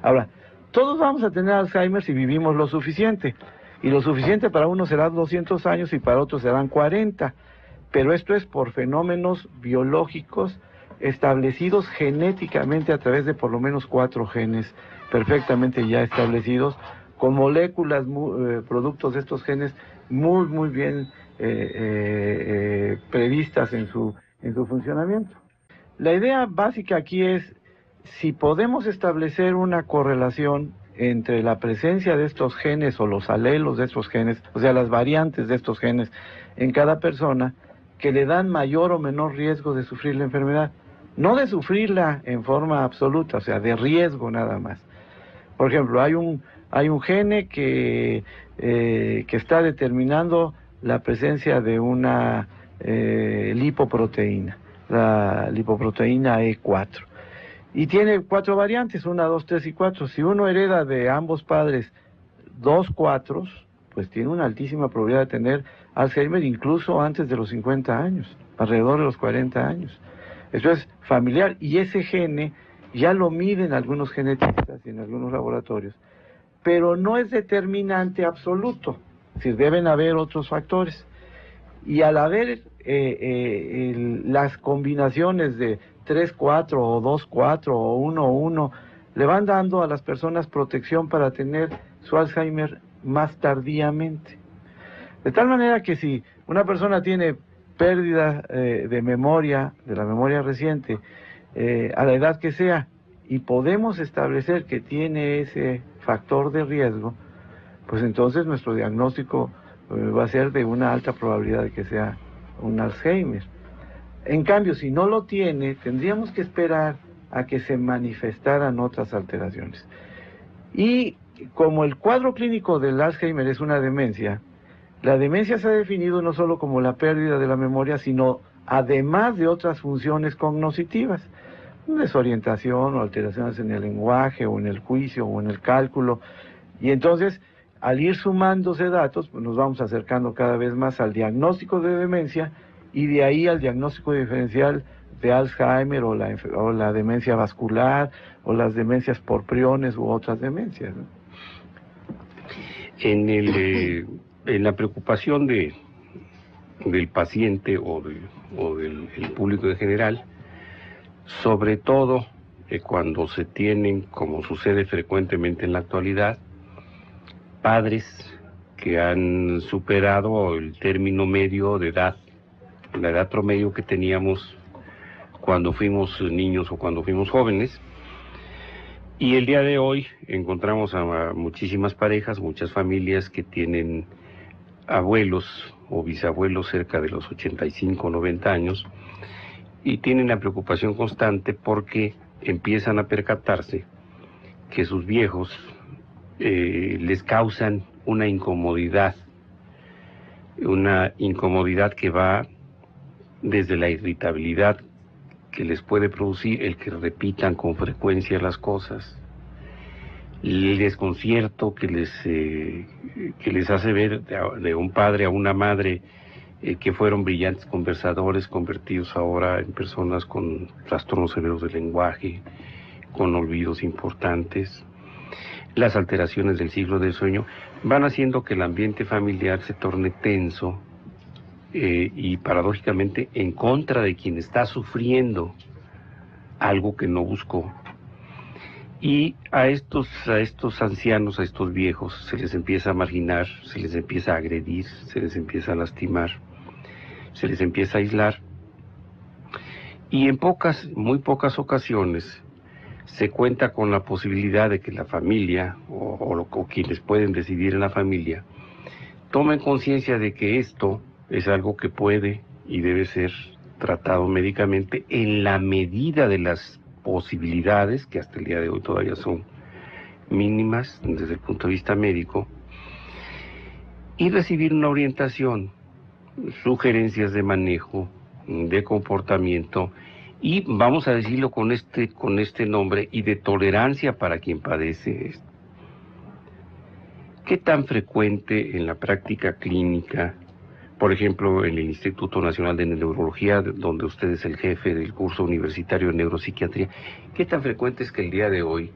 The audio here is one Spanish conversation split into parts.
Ahora, todos vamos a tener Alzheimer si vivimos lo suficiente, y lo suficiente para unos será 200 años y para otros serán 40, pero esto es por fenómenos biológicos establecidos genéticamente a través de por lo menos 4 genes perfectamente ya establecidos, con moléculas productos de estos genes muy bien previstas en su funcionamiento. La idea básica aquí es, si podemos establecer una correlación entre la presencia de estos genes o los alelos de estos genes, o sea, las variantes de estos genes en cada persona, que le dan mayor o menor riesgo de sufrir la enfermedad. No de sufrirla en forma absoluta, o sea, de riesgo nada más. Por ejemplo, hay un gene que está determinando la presencia de una lipoproteína, la lipoproteína E4. Y tiene 4 variantes, 1, 2, 3 y 4. Si uno hereda de ambos padres 2 4, pues tiene una altísima probabilidad de tener Alzheimer incluso antes de los 50 años, alrededor de los 40 años. Eso es familiar, y ese gene ya lo miden algunos genetistas y en algunos laboratorios, pero no es determinante absoluto, es decir, deben haber otros factores. Y al haber las combinaciones de 3-4 o 2-4 o 1-1, le van dando a las personas protección para tener su Alzheimer más tardíamente. De tal manera que si una persona tiene pérdida de memoria, de la memoria reciente, a la edad que sea, y podemos establecer que tiene ese factor de riesgo, pues entonces nuestro diagnóstico va a ser de una alta probabilidad de que sea un Alzheimer. En cambio, si no lo tiene, tendríamos que esperar a que se manifestaran otras alteraciones. Y como el cuadro clínico del Alzheimer es una demencia, la demencia se ha definido no solo como la pérdida de la memoria, sino además de otras funciones cognitivas, desorientación o alteraciones en el lenguaje o en el juicio o en el cálculo. Y entonces, al ir sumándose datos, pues nos vamos acercando cada vez más al diagnóstico de demencia, y de ahí al diagnóstico diferencial de Alzheimer o la demencia vascular o las demencias por priones u otras demencias, ¿no? En la preocupación del paciente o del público en general, sobre todo cuando se tienen, como sucede frecuentemente en la actualidad, padres que han superado el término medio de edad, la edad promedio que teníamos cuando fuimos niños o cuando fuimos jóvenes, y el día de hoy encontramos a muchísimas parejas, muchas familias que tienen abuelos o bisabuelos cerca de los 85 o 90 años, y tienen la preocupación constante porque empiezan a percatarse que sus viejos les causan una incomodidad que va desde la irritabilidad que les puede producir el que repitan con frecuencia las cosas, el desconcierto que les hace ver de un padre a una madre que fueron brillantes conversadores, convertidos ahora en personas con trastornos severos del lenguaje, con olvidos importantes. Las alteraciones del ciclo del sueño van haciendo que el ambiente familiar se torne tenso, y paradójicamente en contra de quien está sufriendo algo que no buscó. Y a estos ancianos, a estos viejos, se les empieza a marginar, se les empieza a agredir, se les empieza a lastimar, se les empieza a aislar. Y en muy pocas ocasiones se cuenta con la posibilidad de que la familia o quienes pueden decidir en la familia tomen conciencia de que esto es algo que puede y debe ser tratado médicamente en la medida de las posibilidades, que hasta el día de hoy todavía son mínimas desde el punto de vista médico, y recibir una orientación, sugerencias de manejo, de comportamiento, y vamos a decirlo con este nombre, y de tolerancia para quien padece esto. ¿Qué tan frecuente en la práctica clínica, por ejemplo, en el Instituto Nacional de Neurología, donde usted es el jefe del curso universitario de neuropsiquiatría, qué tan frecuente es que el día de hoy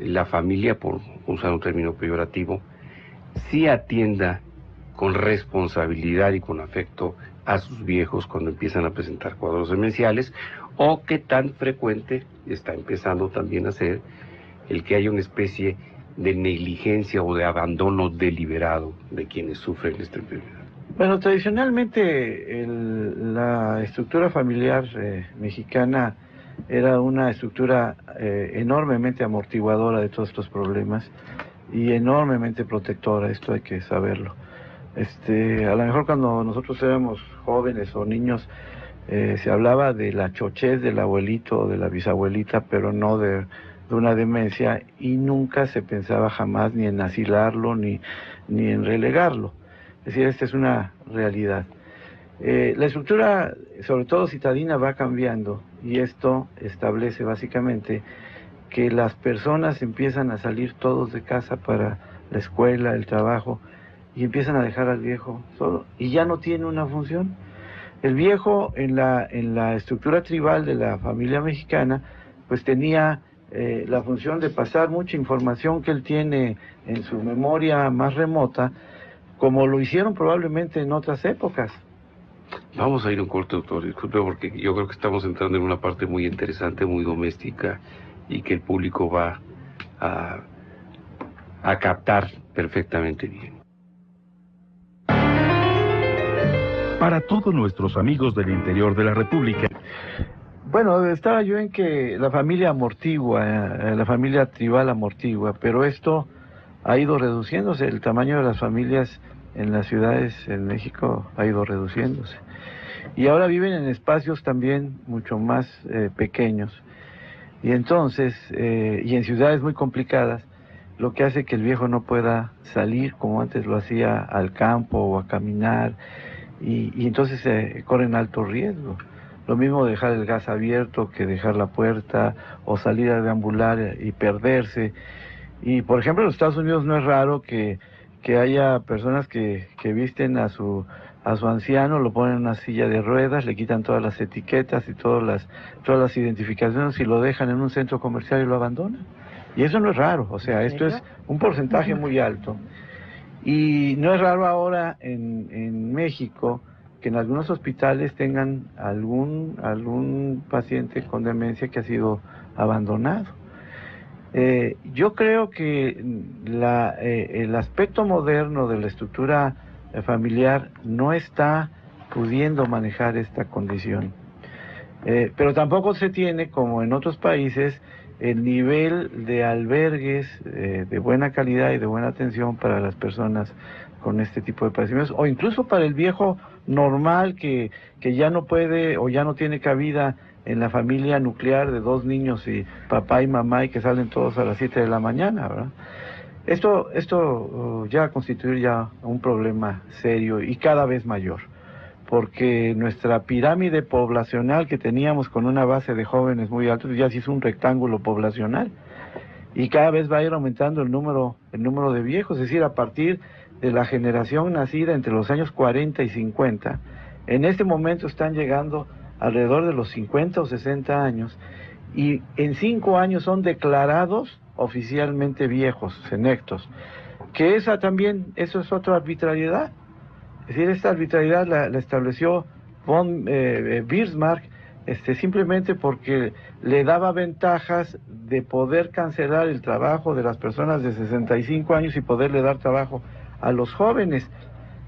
la familia, por usar un término peyorativo, sí atienda con responsabilidad y con afecto a sus viejos cuando empiezan a presentar cuadros demenciales, o qué tan frecuente está empezando también a ser el que haya una especie de negligencia o de abandono deliberado de quienes sufren esta enfermedad. Bueno, tradicionalmente la estructura familiar mexicana era una estructura enormemente amortiguadora de todos estos problemas y enormemente protectora, esto hay que saberlo. A lo mejor cuando nosotros éramos jóvenes o niños se hablaba de la chochez del abuelito o de la bisabuelita, pero no de una demencia, y nunca se pensaba jamás ni en asilarlo ni en relegarlo. Es decir, esta es una realidad. La estructura, sobre todo citadina, va cambiando, y esto establece básicamente que las personas empiezan a salir todos de casa para la escuela, el trabajo, y empiezan a dejar al viejo solo, y ya no tiene una función. El viejo en la estructura tribal de la familia mexicana, pues tenía la función de pasar mucha información que él tiene en su memoria más remota, como lo hicieron probablemente en otras épocas. Vamos a ir a un corte, doctor, disculpe, porque yo creo que estamos entrando en una parte muy interesante, muy doméstica, y que el público va a captar perfectamente bien. Para todos nuestros amigos del interior de la República. Bueno, estaba yo en que la familia amortigua, la familia tribal amortigua, pero esto ha ido reduciéndose, el tamaño de las familias en las ciudades en México ha ido reduciéndose. Y ahora viven en espacios también mucho más pequeños. Y entonces, y en ciudades muy complicadas, lo que hace que el viejo no pueda salir como antes lo hacía al campo o a caminar, y entonces corren alto riesgo. Lo mismo dejar el gas abierto que dejar la puerta, o salir a deambular y perderse. Y por ejemplo en los Estados Unidos no es raro que haya personas que visten a su anciano, lo ponen en una silla de ruedas, le quitan todas las etiquetas y todas las identificaciones y lo dejan en un centro comercial y lo abandonan. Y eso no es raro, o sea, esto es un porcentaje muy alto. Y no es raro ahora en México que en algunos hospitales tengan algún paciente con demencia que ha sido abandonado. Yo creo que el aspecto moderno de la estructura familiar no está pudiendo manejar esta condición. Pero tampoco se tiene, como en otros países, el nivel de albergues de buena calidad y de buena atención para las personas con este tipo de padecimientos, o incluso para el viejo normal que ya no puede o ya no tiene cabida en la familia nuclear de 2 niños y papá y mamá, y que salen todos a las 7 de la mañana, ¿verdad? Esto ya constituye ya un problema serio y cada vez mayor, porque nuestra pirámide poblacional que teníamos con una base de jóvenes muy altos ya se hizo un rectángulo poblacional, y cada vez va a ir aumentando el número de viejos. Es decir, a partir de la generación nacida entre los años 40 y 50, en este momento están llegando alrededor de los 50 o 60 años, y en 5 años son declarados oficialmente viejos, senectos, que eso es otra arbitrariedad. Es decir, esta arbitrariedad la estableció von Bismarck simplemente porque le daba ventajas de poder cancelar el trabajo de las personas de 65 años y poderle dar trabajo a los jóvenes,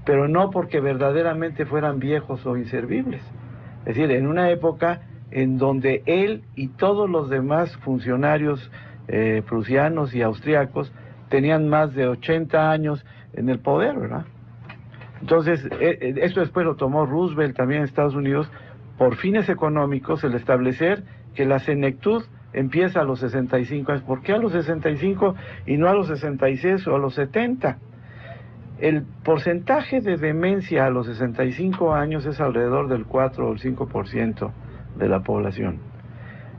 pero no porque verdaderamente fueran viejos o inservibles. Es decir, en una época en donde él y todos los demás funcionarios prusianos y austriacos tenían más de 80 años en el poder, ¿verdad? Entonces, esto después lo tomó Roosevelt también en Estados Unidos por fines económicos, el establecer que la senectud empieza a los 65 años. ¿Por qué a los 65 y no a los 66 o a los 70? El porcentaje de demencia a los 65 años es alrededor del 4 o el 5% de la población.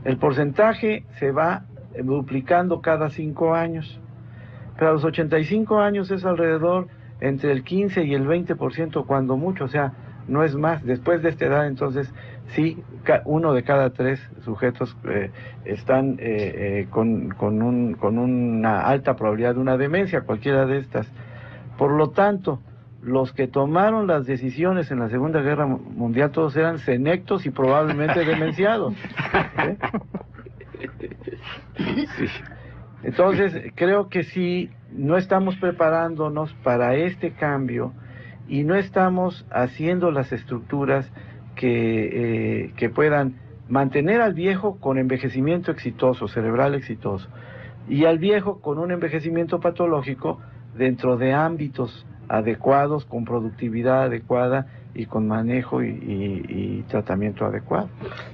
El porcentaje se va duplicando cada 5 años, pero a los 85 años es alrededor entre el 15 y el 20% cuando mucho, o sea, no es más. Después de esta edad, entonces, sí, 1 de cada 3 sujetos están con una alta probabilidad de una demencia, cualquiera de estas. Por lo tanto, los que tomaron las decisiones en la Segunda Guerra Mundial, todos eran senectos y probablemente demenciados. Sí. Entonces, creo que si no estamos preparándonos para este cambio y no estamos haciendo las estructuras que puedan mantener al viejo con envejecimiento exitoso, cerebral exitoso, y al viejo con un envejecimiento patológico dentro de ámbitos adecuados, con productividad adecuada y con manejo y tratamiento adecuado.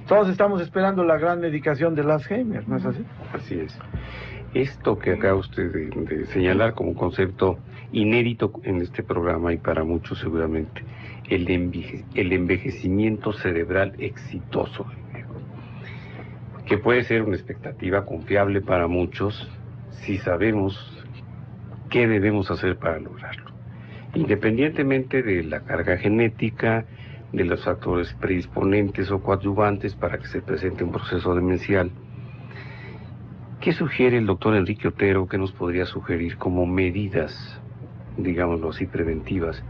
Todos estamos esperando la gran medicación del Alzheimer, ¿no es así? Así es. Esto que acaba usted de señalar como concepto inédito en este programa y para muchos seguramente, el envejecimiento cerebral exitoso, que puede ser una expectativa confiable para muchos si sabemos qué debemos hacer para lograrlo. Independientemente de la carga genética, de los factores predisponentes o coadyuvantes para que se presente un proceso demencial, ¿qué sugiere el doctor Enrique Otero? ¿Qué nos podría sugerir como medidas, digámoslo así, preventivas,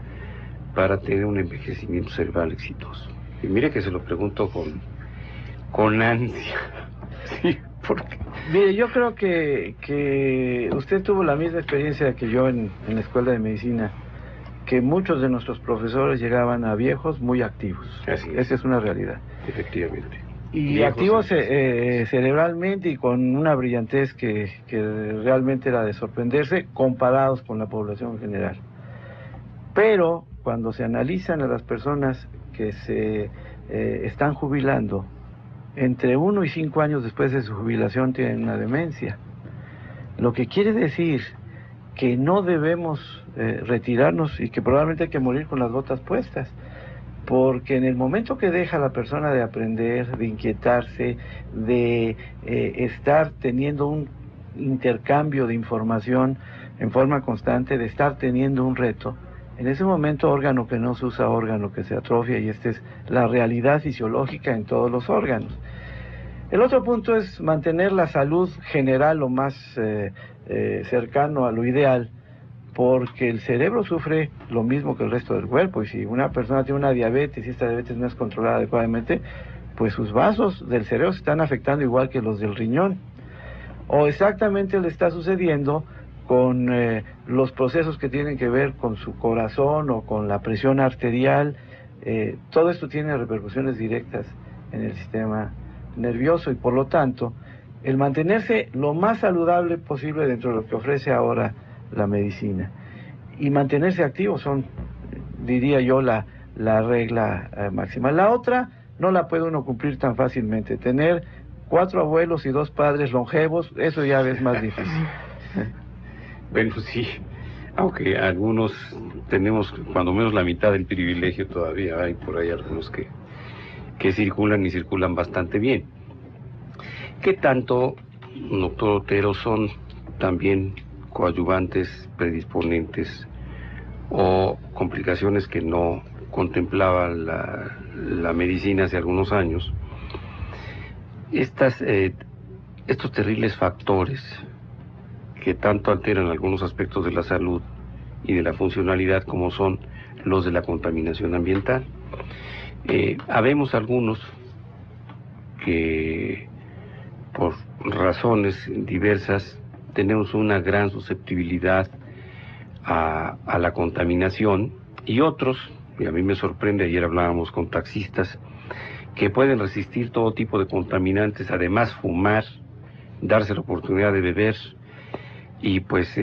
para tener un envejecimiento cerebral exitoso? Y mire que se lo pregunto con ansia. Sí, porque... Mire, yo creo que usted tuvo la misma experiencia que yo en la escuela de medicina, que muchos de nuestros profesores llegaban a viejos muy activos. Así es. Esa es una realidad. Efectivamente. Y Viejos, activos cerebralmente y con una brillantez que realmente era de sorprenderse comparados con la población general. Pero cuando se analizan a las personas que se están jubilando, entre 1 y 5 años después de su jubilación tienen una demencia. Lo que quiere decir que no debemos retirarnos y que probablemente hay que morir con las botas puestas. Porque en el momento que deja la persona de aprender, de inquietarse, de estar teniendo un intercambio de información en forma constante, de estar teniendo un reto, en ese momento órgano que no se usa, órgano que se atrofia, y esta es la realidad fisiológica en todos los órganos. El otro punto es mantener la salud general lo más cercano a lo ideal, porque el cerebro sufre lo mismo que el resto del cuerpo, y si una persona tiene una diabetes y esta diabetes no es controlada adecuadamente, pues sus vasos del cerebro se están afectando igual que los del riñón. O exactamente le está sucediendo con los procesos que tienen que ver con su corazón o con la presión arterial. Todo esto tiene repercusiones directas en el sistema nervioso, y por lo tanto el mantenerse lo más saludable posible dentro de lo que ofrece ahora la medicina y mantenerse activo son, diría yo, la regla máxima. La otra no la puede uno cumplir tan fácilmente. Tener 4 abuelos y 2 padres longevos, eso ya es más difícil. Bueno, sí, aunque algunos tenemos cuando menos la mitad del privilegio todavía, hay por ahí algunos que circulan y circulan bastante bien. ¿Qué tanto, doctor Otero, son también coadyuvantes, predisponentes o complicaciones que no contemplaba la medicina hace algunos años? Estos terribles factores que tanto alteran algunos aspectos de la salud y de la funcionalidad, como son los de la contaminación ambiental. Habemos algunos que por razones diversas tenemos una gran susceptibilidad a la contaminación, y otros, y a mí me sorprende, ayer hablábamos con taxistas, que pueden resistir todo tipo de contaminantes, además fumar, darse la oportunidad de beber, y pues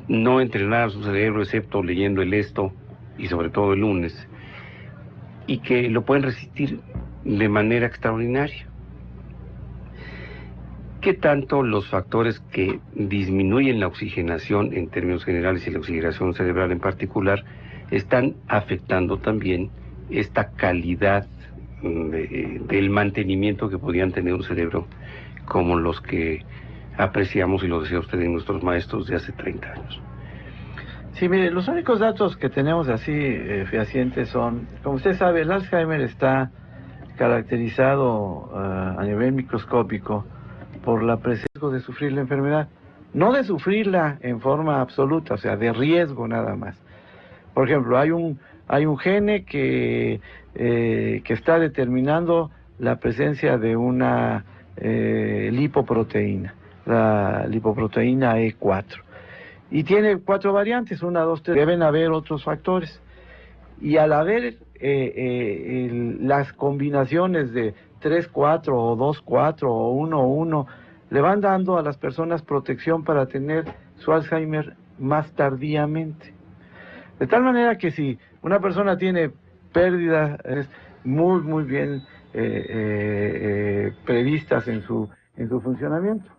no entrenar a su cerebro excepto leyendo el Esto, y sobre todo el lunes, y que lo pueden resistir de manera extraordinaria. ¿Qué tanto los factores que disminuyen la oxigenación en términos generales y la oxigenación cerebral en particular están afectando también esta calidad del mantenimiento que podían tener un cerebro como los que apreciamos, y lo decía usted, en nuestros maestros de hace 30 años? Sí, mire, los únicos datos que tenemos así fehacientes son, como usted sabe, el Alzheimer está caracterizado a nivel microscópico por la presencia de sufrir la enfermedad, no de sufrirla en forma absoluta, o sea, de riesgo nada más. Por ejemplo, hay un gene que está determinando la presencia de una lipoproteína, la lipoproteína E4. Y tiene 4 variantes, 1, 2, 3, deben haber otros factores. Y al haber las combinaciones de 3, 4 o 2, 4 o 1, 1, le van dando a las personas protección para tener su Alzheimer más tardíamente. De tal manera que si una persona tiene pérdidas muy bien previstas en su funcionamiento.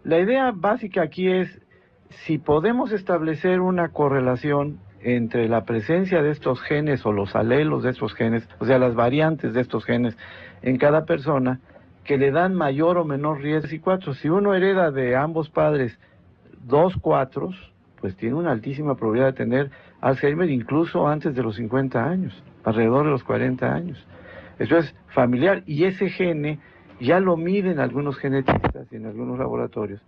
La idea básica aquí es, si podemos establecer una correlación entre la presencia de estos genes o los alelos de estos genes, o sea, las variantes de estos genes en cada persona, que le dan mayor o menor riesgo. Y 4, si uno hereda de ambos padres 2 4, pues tiene una altísima probabilidad de tener Alzheimer incluso antes de los 50 años, alrededor de los 40 años. Eso es familiar, y ese gene ya lo miden algunos genetistas y en algunos laboratorios,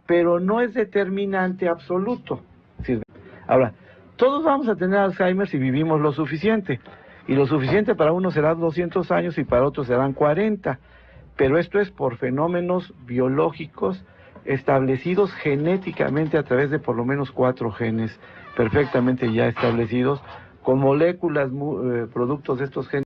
pero no es determinante absoluto. Ahora, todos vamos a tener Alzheimer si vivimos lo suficiente, y lo suficiente para unos serán 200 años y para otros serán 40, pero esto es por fenómenos biológicos establecidos genéticamente a través de por lo menos 4 genes perfectamente ya establecidos, con moléculas productos de estos genes.